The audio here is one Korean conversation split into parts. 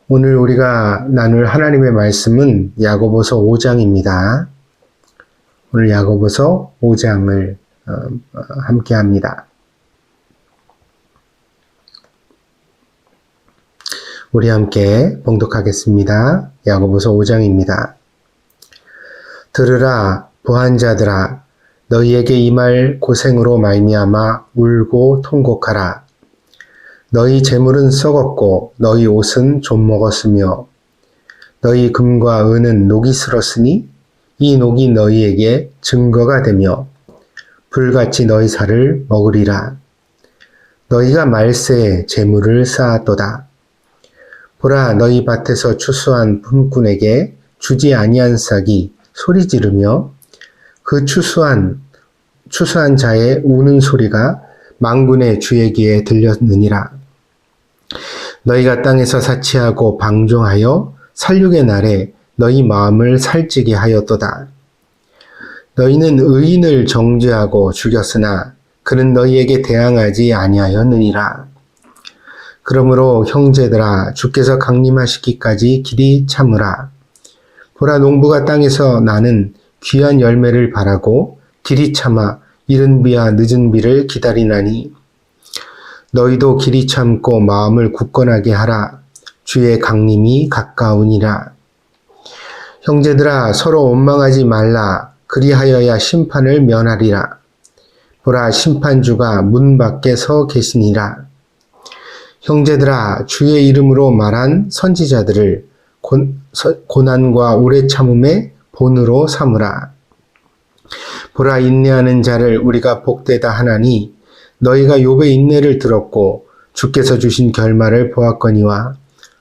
오늘 우리가 나눌 하나님의 말씀은 야고보서 5장입니다. 오늘 야고보서 5장을 함께 합니다. 우리 함께 봉독하겠습니다. 야고보서 5장입니다. 들으라 부한 자들아, 너희에게 임할 고생으로 말미암아 울고 통곡하라. 너희 재물은 썩었고 너희 옷은 좀 먹었으며 너희 금과 은은 녹이 슬었으니 이 녹이 너희에게 증거가 되며 불같이 너희 살을 먹으리라. 너희가 말세에 재물을 쌓았도다. 보라, 너희 밭에서 추수한 품꾼에게 주지 아니한 싹이 소리 지르며 그 추수한 자의 우는 소리가 만군의 주의 귀에 들렸느니라. 너희가 땅에서 사치하고 방종하여 살육의 날에 너희 마음을 살찌게 하였도다. 너희는 의인을 정죄하고 죽였으나 그는 너희에게 대항하지 아니하였느니라. 그러므로 형제들아, 주께서 강림하시기까지 길이 참으라. 보라, 농부가 땅에서 나는 귀한 열매를 바라고 길이 참아 이른 비와 늦은 비를 기다리나니 너희도 길이 참고 마음을 굳건하게 하라. 주의 강림이 가까우니라. 형제들아, 서로 원망하지 말라. 그리하여야 심판을 면하리라. 보라, 심판주가 문 밖에 서 계시니라. 형제들아, 주의 이름으로 말한 선지자들을 고난과 오래 참음의 본으로 삼으라. 보라, 인내하는 자를 우리가 복되다 하나니 너희가 욥의 인내를 들었고 주께서 주신 결말을 보았거니와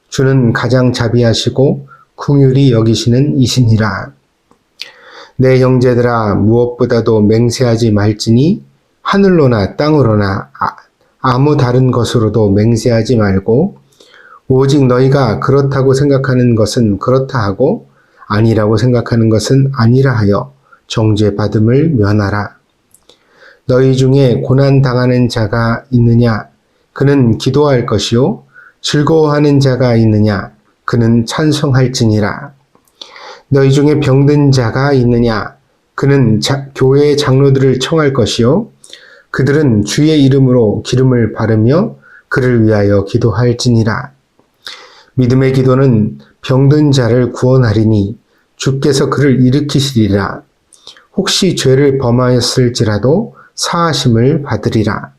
주는 가장 자비하시고 긍휼히 여기시는 이시니라. 내 형제들아, 무엇보다도 맹세하지 말지니 하늘로나 땅으로나 아무 다른 것으로도 맹세하지 말고 오직 너희가 그렇다고 생각하는 것은 그렇다 하고 아니라고 생각하는 것은 아니라 하여 정죄받음을 면하라. 너희 중에 고난 당하는 자가 있느냐? 그는 기도할 것이요. 즐거워하는 자가 있느냐? 그는 찬송할지니라. 너희 중에 병든 자가 있느냐? 그는 교회의 장로들을 청할 것이요. 그들은 주의 이름으로 기름을 바르며 그를 위하여 기도할지니라. 믿음의 기도는 병든 자를 구원하리니 주께서 그를 일으키시리라. 혹시 죄를 범하였을지라도 사하심을 받으리라.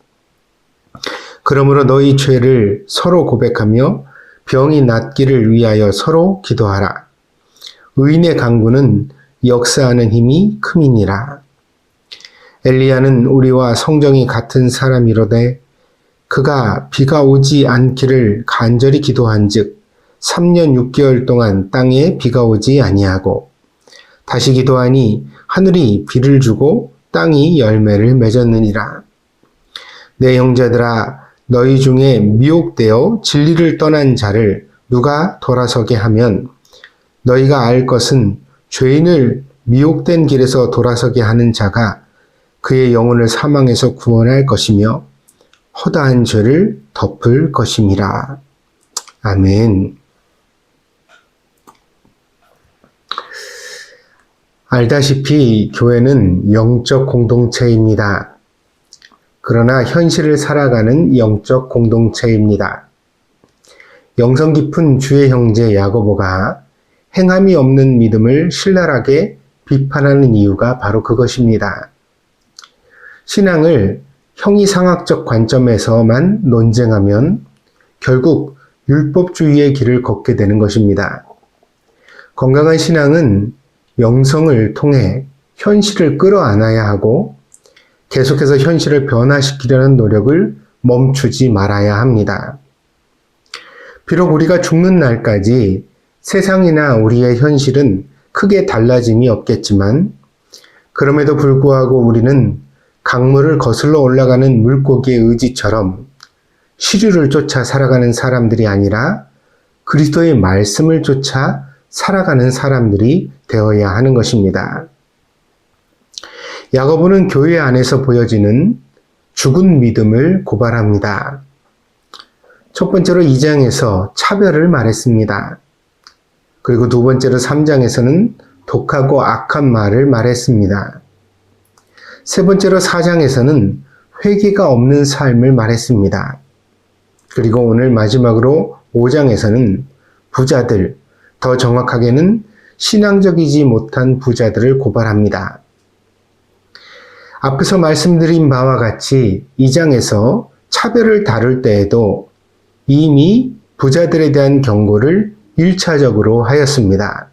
그러므로 너희 죄를 서로 고백하며 병이 낫기를 위하여 서로 기도하라. 의인의 간구는 역사하는 힘이 큼이니라. 엘리야는 우리와 성정이 같은 사람이로되 그가 비가 오지 않기를 간절히 기도한즉 3년 6개월 동안 땅에 비가 오지 아니하고 다시 기도하니 하늘이 비를 주고 땅이 열매를 맺었느니라. 내 형제들아, 너희 중에 미혹되어 진리를 떠난 자를 누가 돌아서게 하면 너희가 알 것은 죄인을 미혹된 길에서 돌아서게 하는 자가 그의 영혼을 사망에서 구원할 것이며 허다한 죄를 덮을 것임이라. 아멘. 알다시피 교회는 영적 공동체입니다. 그러나 현실을 살아가는 영적 공동체입니다. 영성 깊은 주의 형제 야고보가 행함이 없는 믿음을 신랄하게 비판하는 이유가 바로 그것입니다. 신앙을 형이상학적 관점에서만 논쟁하면 결국 율법주의의 길을 걷게 되는 것입니다. 건강한 신앙은 영성을 통해 현실을 끌어안아야 하고 계속해서 현실을 변화시키려는 노력을 멈추지 말아야 합니다. 비록 우리가 죽는 날까지 세상이나 우리의 현실은 크게 달라짐이 없겠지만 그럼에도 불구하고 우리는 강물을 거슬러 올라가는 물고기의 의지처럼 시류를 쫓아 살아가는 사람들이 아니라 그리스도의 말씀을 쫓아 살아가는 사람들이 되어야 하는 것입니다. 야고보는 교회 안에서 보여지는 죽은 믿음을 고발합니다. 첫 번째로 2장에서 차별을 말했습니다. 그리고 두 번째로 3장에서는 독하고 악한 말을 말했습니다. 세 번째로 4장에서는 회개가 없는 삶을 말했습니다. 그리고 오늘 마지막으로 5장에서는 부자들, 더 정확하게는 신앙적이지 못한 부자들을 고발합니다. 앞에서 말씀드린 바와 같이 2장에서 차별을 다룰 때에도 이미 부자들에 대한 경고를 1차적으로 하였습니다.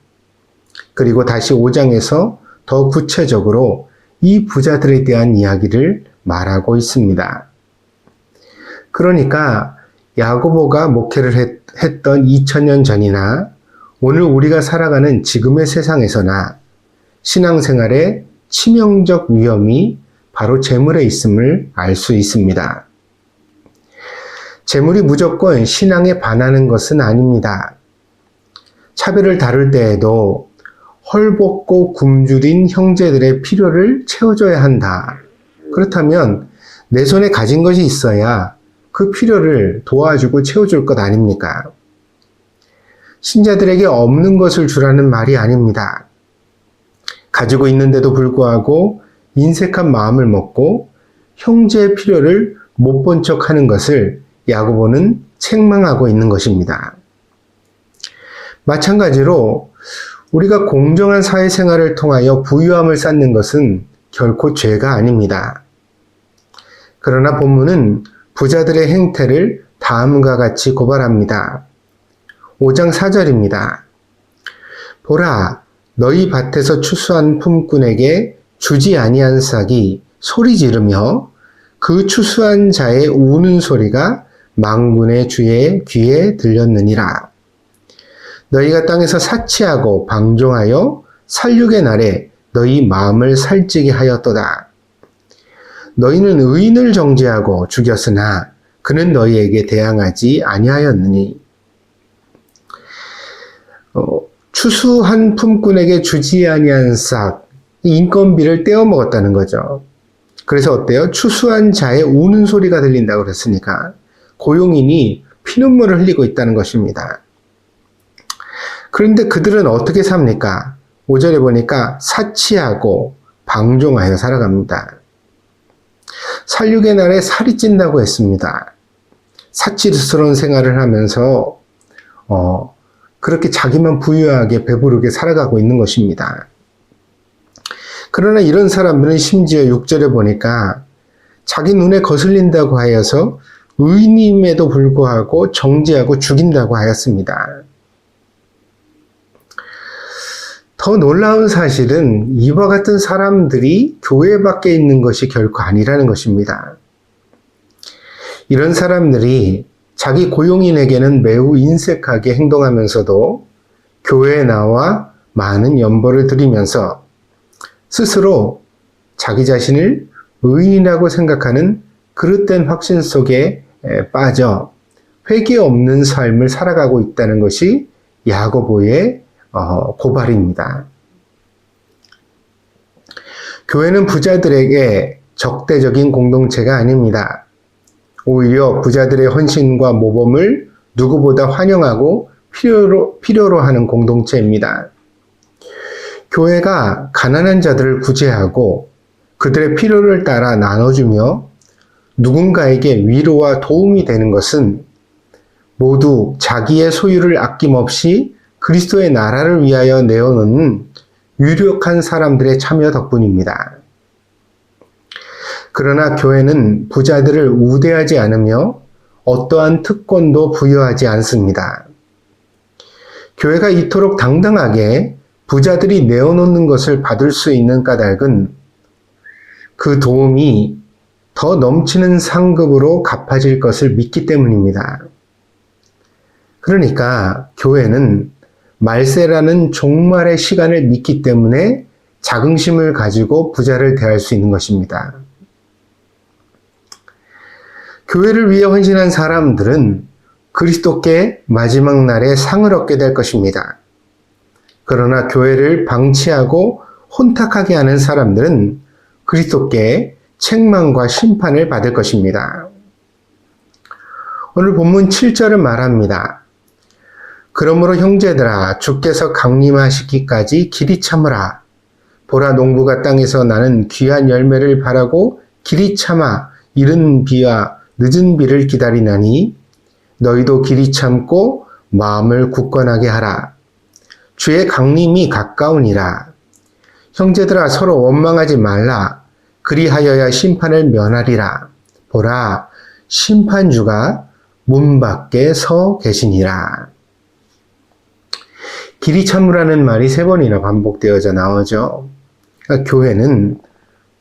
그리고 다시 5장에서 더 구체적으로 이 부자들에 대한 이야기를 말하고 있습니다. 그러니까 야고보가 목회를 했던 2000년 전이나 오늘 우리가 살아가는 지금의 세상에서나 신앙생활의 치명적 위험이 바로 재물에 있음을 알 수 있습니다. 재물이 무조건 신앙에 반하는 것은 아닙니다. 차별을 다룰 때에도 헐벗고 굶주린 형제들의 필요를 채워줘야 한다. 그렇다면 내 손에 가진 것이 있어야 그 필요를 도와주고 채워줄 것 아닙니까? 신자들에게 없는 것을 주라는 말이 아닙니다. 가지고 있는데도 불구하고 인색한 마음을 먹고 형제의 필요를 못 본 척 하는 것을 야고보는 책망하고 있는 것입니다. 마찬가지로 우리가 공정한 사회생활을 통하여 부유함을 쌓는 것은 결코 죄가 아닙니다. 그러나 본문은 부자들의 행태를 다음과 같이 고발합니다. 5장 4절입니다. 보라, 너희 밭에서 추수한 품꾼에게 주지 아니한 싹이 소리 지르며 그 추수한 자의 우는 소리가 만군의 주의 귀에 들렸느니라. 너희가 땅에서 사치하고 방종하여 살육의 날에 너희 마음을 살찌게 하였도다. 너희는 의인을 정죄하고 죽였으나 그는 너희에게 대항하지 아니하였느니. 추수한 품꾼에게 주지 아니한 싹, 인건비를 떼어 먹었다는 거죠. 그래서 어때요? 추수한 자의 우는 소리가 들린다고 그랬으니까 고용인이 피눈물을 흘리고 있다는 것입니다. 그런데 그들은 어떻게 삽니까? 5절에 보니까 사치하고 방종하여 살아갑니다. 살육의 날에 살이 찐다고 했습니다. 사치스러운 생활을 하면서 그렇게 자기만 부유하게 배부르게 살아가고 있는 것입니다. 그러나 이런 사람들은 심지어 6절에 보니까 자기 눈에 거슬린다고 하여서 의인임에도 불구하고 정죄하고 죽인다고 하였습니다. 더 놀라운 사실은 이와 같은 사람들이 교회 밖에 있는 것이 결코 아니라는 것입니다. 이런 사람들이 자기 고용인에게는 매우 인색하게 행동하면서도 교회에 나와 많은 연보를 드리면서 스스로 자기 자신을 의인이라고 생각하는 그릇된 확신 속에 빠져 회개 없는 삶을 살아가고 있다는 것이 야고보의 고발입니다. 교회는 부자들에게 적대적인 공동체가 아닙니다. 오히려 부자들의 헌신과 모범을 누구보다 환영하고 필요로 하는 공동체입니다. 교회가 가난한 자들을 구제하고 그들의 필요를 따라 나눠주며 누군가에게 위로와 도움이 되는 것은 모두 자기의 소유를 아낌없이 그리스도의 나라를 위하여 내어놓는 유력한 사람들의 참여 덕분입니다. 그러나 교회는 부자들을 우대하지 않으며 어떠한 특권도 부여하지 않습니다. 교회가 이토록 당당하게 부자들이 내어놓는 것을 받을 수 있는 까닭은 그 도움이 더 넘치는 상급으로 갚아질 것을 믿기 때문입니다. 그러니까 교회는 말세라는 종말의 시간을 믿기 때문에 자긍심을 가지고 부자를 대할 수 있는 것입니다. 교회를 위해 헌신한 사람들은 그리스도께 마지막 날에 상을 얻게 될 것입니다. 그러나 교회를 방치하고 혼탁하게 하는 사람들은 그리스도께 책망과 심판을 받을 것입니다. 오늘 본문 7절은 말합니다. 그러므로 형제들아 주께서 강림하시기까지 길이 참으라. 보라 농부가 땅에서 나는 귀한 열매를 바라고 길이 참아 이른 비와 늦은 비를 기다리나니 너희도 길이 참고 마음을 굳건하게 하라. 주의 강림이 가까우니라. 형제들아 서로 원망하지 말라. 그리하여야 심판을 면하리라. 보라 심판주가 문 밖에 서 계시니라. 길이 참으라는 말이 3번이나 반복되어져 나오죠. 그러니까 교회는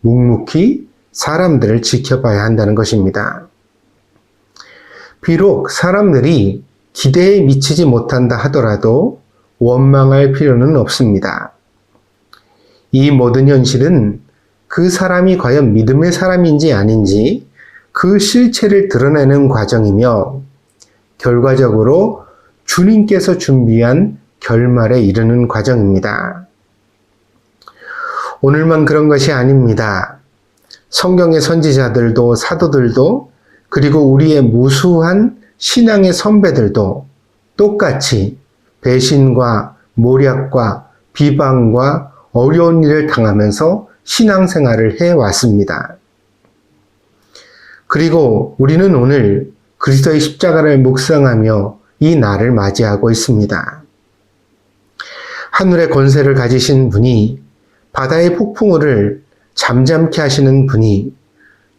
묵묵히 사람들을 지켜봐야 한다는 것입니다. 비록 사람들이 기대에 미치지 못한다 하더라도 원망할 필요는 없습니다. 이 모든 현실은 그 사람이 과연 믿음의 사람인지 아닌지 그 실체를 드러내는 과정이며 결과적으로 주님께서 준비한 결말에 이르는 과정입니다. 오늘만 그런 것이 아닙니다. 성경의 선지자들도 사도들도 그리고 우리의 무수한 신앙의 선배들도 똑같이 배신과 모략과 비방과 어려운 일을 당하면서 신앙생활을 해왔습니다. 그리고 우리는 오늘 그리스도의 십자가를 묵상하며 이 날을 맞이하고 있습니다. 하늘의 권세를 가지신 분이 바다의 폭풍우를 잠잠케 하시는 분이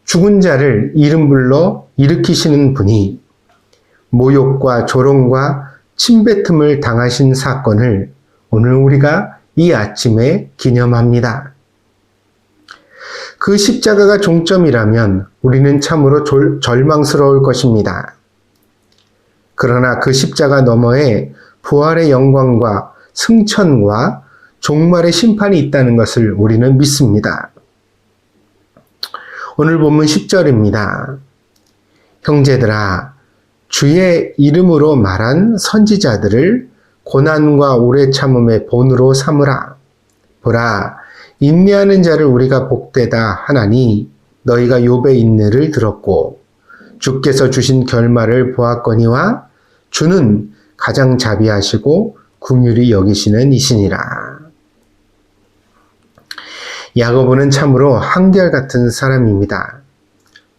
죽은 자를 이름 불러 일으키시는 분이 모욕과 조롱과 침뱉음을 당하신 사건을 오늘 우리가 이 아침에 기념합니다. 그 십자가가 종점이라면 우리는 참으로 절망스러울 것입니다. 그러나 그 십자가 너머에 부활의 영광과 승천과 종말의 심판이 있다는 것을 우리는 믿습니다. 오늘 본문 10절입니다. 형제들아 주의 이름으로 말한 선지자들을 고난과 오래 참음의 본으로 삼으라. 보라 인내하는 자를 우리가 복되다 하나니 너희가 욥의 인내를 들었고 주께서 주신 결말을 보았거니와 주는 가장 자비하시고 긍휼히 여기시는 이시니라. 야고보는 참으로 한결같은 사람입니다.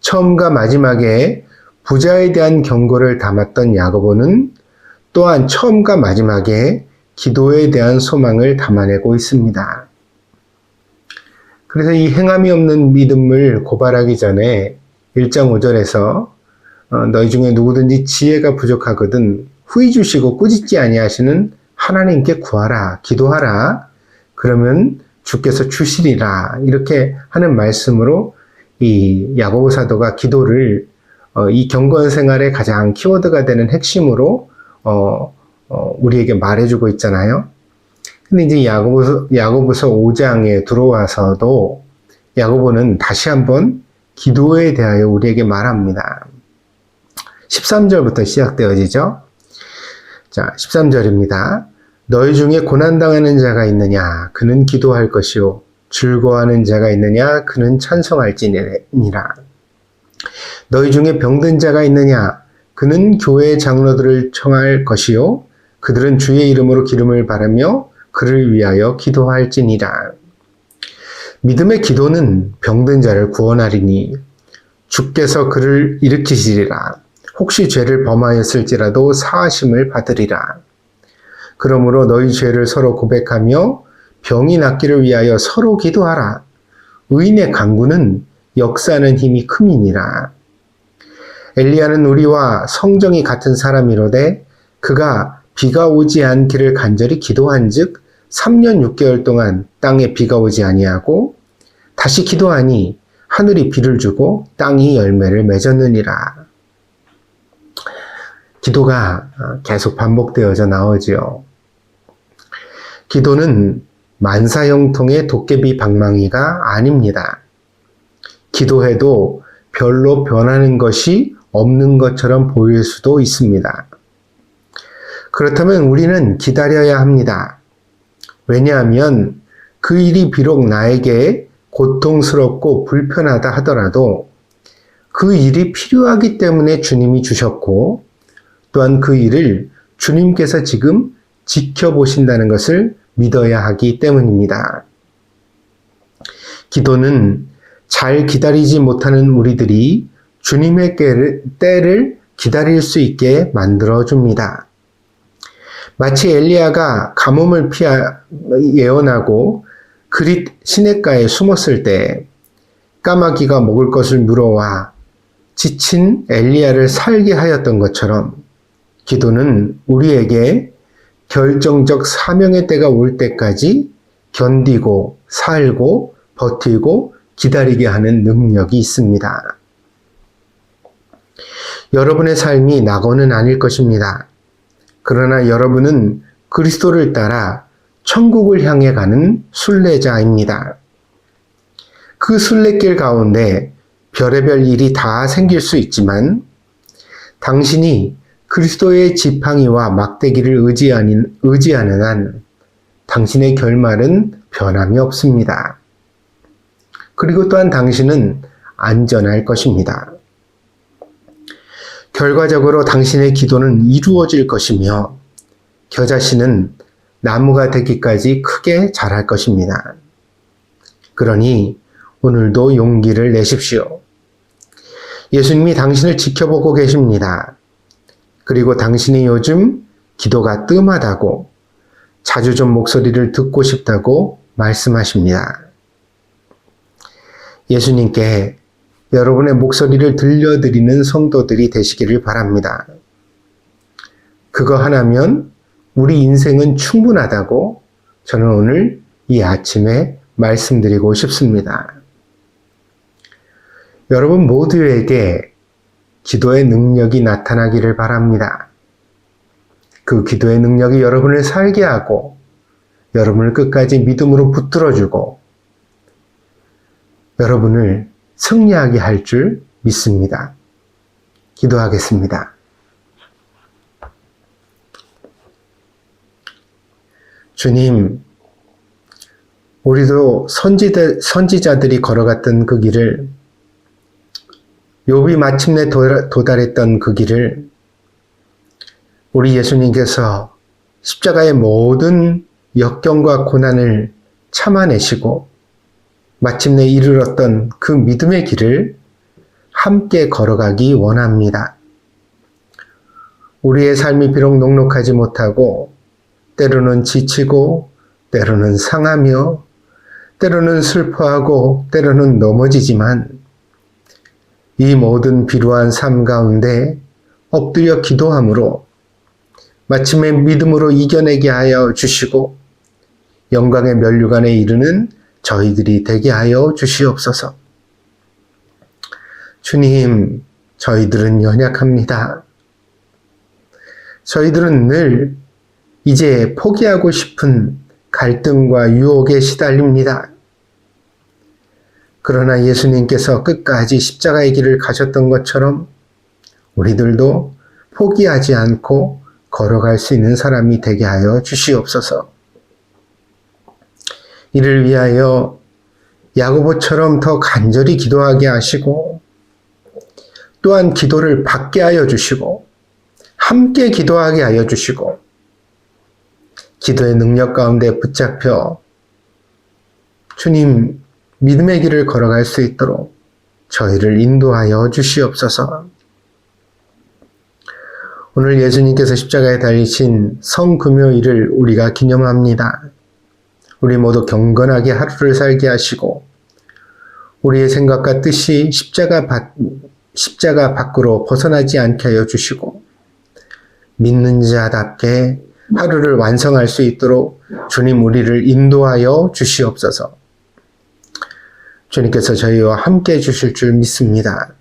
처음과 마지막에 부자에 대한 경고를 담았던 야고보는 또한 처음과 마지막에 기도에 대한 소망을 담아내고 있습니다. 그래서 이 행함이 없는 믿음을 고발하기 전에 1장 5절에서 너희 중에 누구든지 지혜가 부족하거든 후히 주시고 꾸짖지 아니하시는 하나님께 구하라, 기도하라. 그러면 주께서 주시리라. 이렇게 하는 말씀으로 이 야고보 사도가 기도를 이 경건 생활의 가장 키워드가 되는 핵심으로 우리에게 말해주고 있잖아요. 근데 이제 야고보서 5장에 들어와서도 야고보는 다시 한번 기도에 대하여 우리에게 말합니다. 13절부터 시작되어지죠. 자, 13절입니다. 너희 중에 고난당하는 자가 있느냐? 그는 기도할 것이요. 즐거워하는 자가 있느냐? 그는 찬송할지니라. 너희 중에 병든 자가 있느냐? 그는 교회의 장로들을 청할 것이요. 그들은 주의 이름으로 기름을 바르며 그를 위하여 기도할지니라. 믿음의 기도는 병든 자를 구원하리니 주께서 그를 일으키시리라. 혹시 죄를 범하였을지라도 사하심을 받으리라. 그러므로 너희 죄를 서로 고백하며 병이 낫기를 위하여 서로 기도하라. 의인의 간구는 역사하는 힘이 큼이니라. 엘리야는 우리와 성정이 같은 사람이로되 그가 비가 오지 않기를 간절히 기도한즉 3년 6개월 동안 땅에 비가 오지 아니하고 다시 기도하니 하늘이 비를 주고 땅이 열매를 맺었느니라. 기도가 계속 반복되어져 나오지요. 기도는 만사형통의 도깨비 방망이가 아닙니다. 기도해도 별로 변하는 것이 없는 것처럼 보일 수도 있습니다. 그렇다면 우리는 기다려야 합니다. 왜냐하면 그 일이 비록 나에게 고통스럽고 불편하다 하더라도 그 그 일이 필요하기 때문에 주님이 주셨고, 또한 그 일을 주님께서 지금 지켜보신다는 것을 믿어야 하기 때문입니다. 기도는 잘 기다리지 못하는 우리들이 주님의 때를 기다릴 수 있게 만들어줍니다. 마치 엘리야가 가뭄을 예언하고 그릿 시냇가에 숨었을 때 까마귀가 먹을 것을 물어와 지친 엘리야를 살게 하였던 것처럼, 기도는 우리에게 결정적 사명의 때가 올 때까지 견디고 살고 버티고 기다리게 하는 능력이 있습니다. 여러분의 삶이 낙원은 아닐 것입니다. 그러나 여러분은 그리스도를 따라 천국을 향해 가는 순례자입니다. 그 순례길 가운데 별의별 일이 다 생길 수 있지만, 당신이 그리스도의 지팡이와 막대기를 의지하는 한 당신의 결말은 변함이 없습니다. 그리고 또한 당신은 안전할 것입니다. 결과적으로 당신의 기도는 이루어질 것이며 겨자씨는 나무가 되기까지 크게 자랄 것입니다. 그러니 오늘도 용기를 내십시오. 예수님이 당신을 지켜보고 계십니다. 그리고 당신이 요즘 기도가 뜸하다고, 자주 좀 목소리를 듣고 싶다고 말씀하십니다. 예수님께 여러분의 목소리를 들려드리는 성도들이 되시기를 바랍니다. 그거 하나면 우리 인생은 충분하다고 저는 오늘 이 아침에 말씀드리고 싶습니다. 여러분 모두에게 기도의 능력이 나타나기를 바랍니다. 그 기도의 능력이 여러분을 살게 하고 여러분을 끝까지 믿음으로 붙들어주고 여러분을 승리하게 할 줄 믿습니다. 기도하겠습니다. 주님, 우리도 선지자들이 걸어갔던 그 길을, 욥이 마침내 도달했던 그 길을 우리 예수님께서 십자가의 모든 역경과 고난을 참아내시고 마침내 이르렀던 그 믿음의 길을 함께 걸어가기 원합니다. 우리의 삶이 비록 녹록하지 못하고 때로는 지치고 때로는 상하며 때로는 슬퍼하고 때로는 넘어지지만 이 모든 비루한 삶 가운데 엎드려 기도함으로 마침내 믿음으로 이겨내게 하여 주시고 영광의 면류관에 이르는 저희들이 되게 하여 주시옵소서. 주님, 저희들은 연약합니다. 저희들은 늘 이제 포기하고 싶은 갈등과 유혹에 시달립니다. 그러나 예수님께서 끝까지 십자가의 길을 가셨던 것처럼 우리들도 포기하지 않고 걸어갈 수 있는 사람이 되게 하여 주시옵소서. 이를 위하여 야고보처럼 더 간절히 기도하게 하시고 또한 기도를 받게 하여 주시고 함께 기도하게 하여 주시고 기도의 능력 가운데 붙잡혀 주님 믿음의 길을 걸어갈 수 있도록 저희를 인도하여 주시옵소서. 오늘 예수님께서 십자가에 달리신 성금요일을 우리가 기념합니다. 우리 모두 경건하게 하루를 살게 하시고 우리의 생각과 뜻이 십자가 밖으로 벗어나지 않게 하여 주시고 믿는 자답게 하루를 완성할 수 있도록 주님 우리를 인도하여 주시옵소서. 주님께서 저희와 함께 해주실 줄 믿습니다.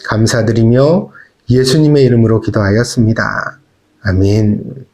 감사드리며 예수님의 이름으로 기도하였습니다. 아멘.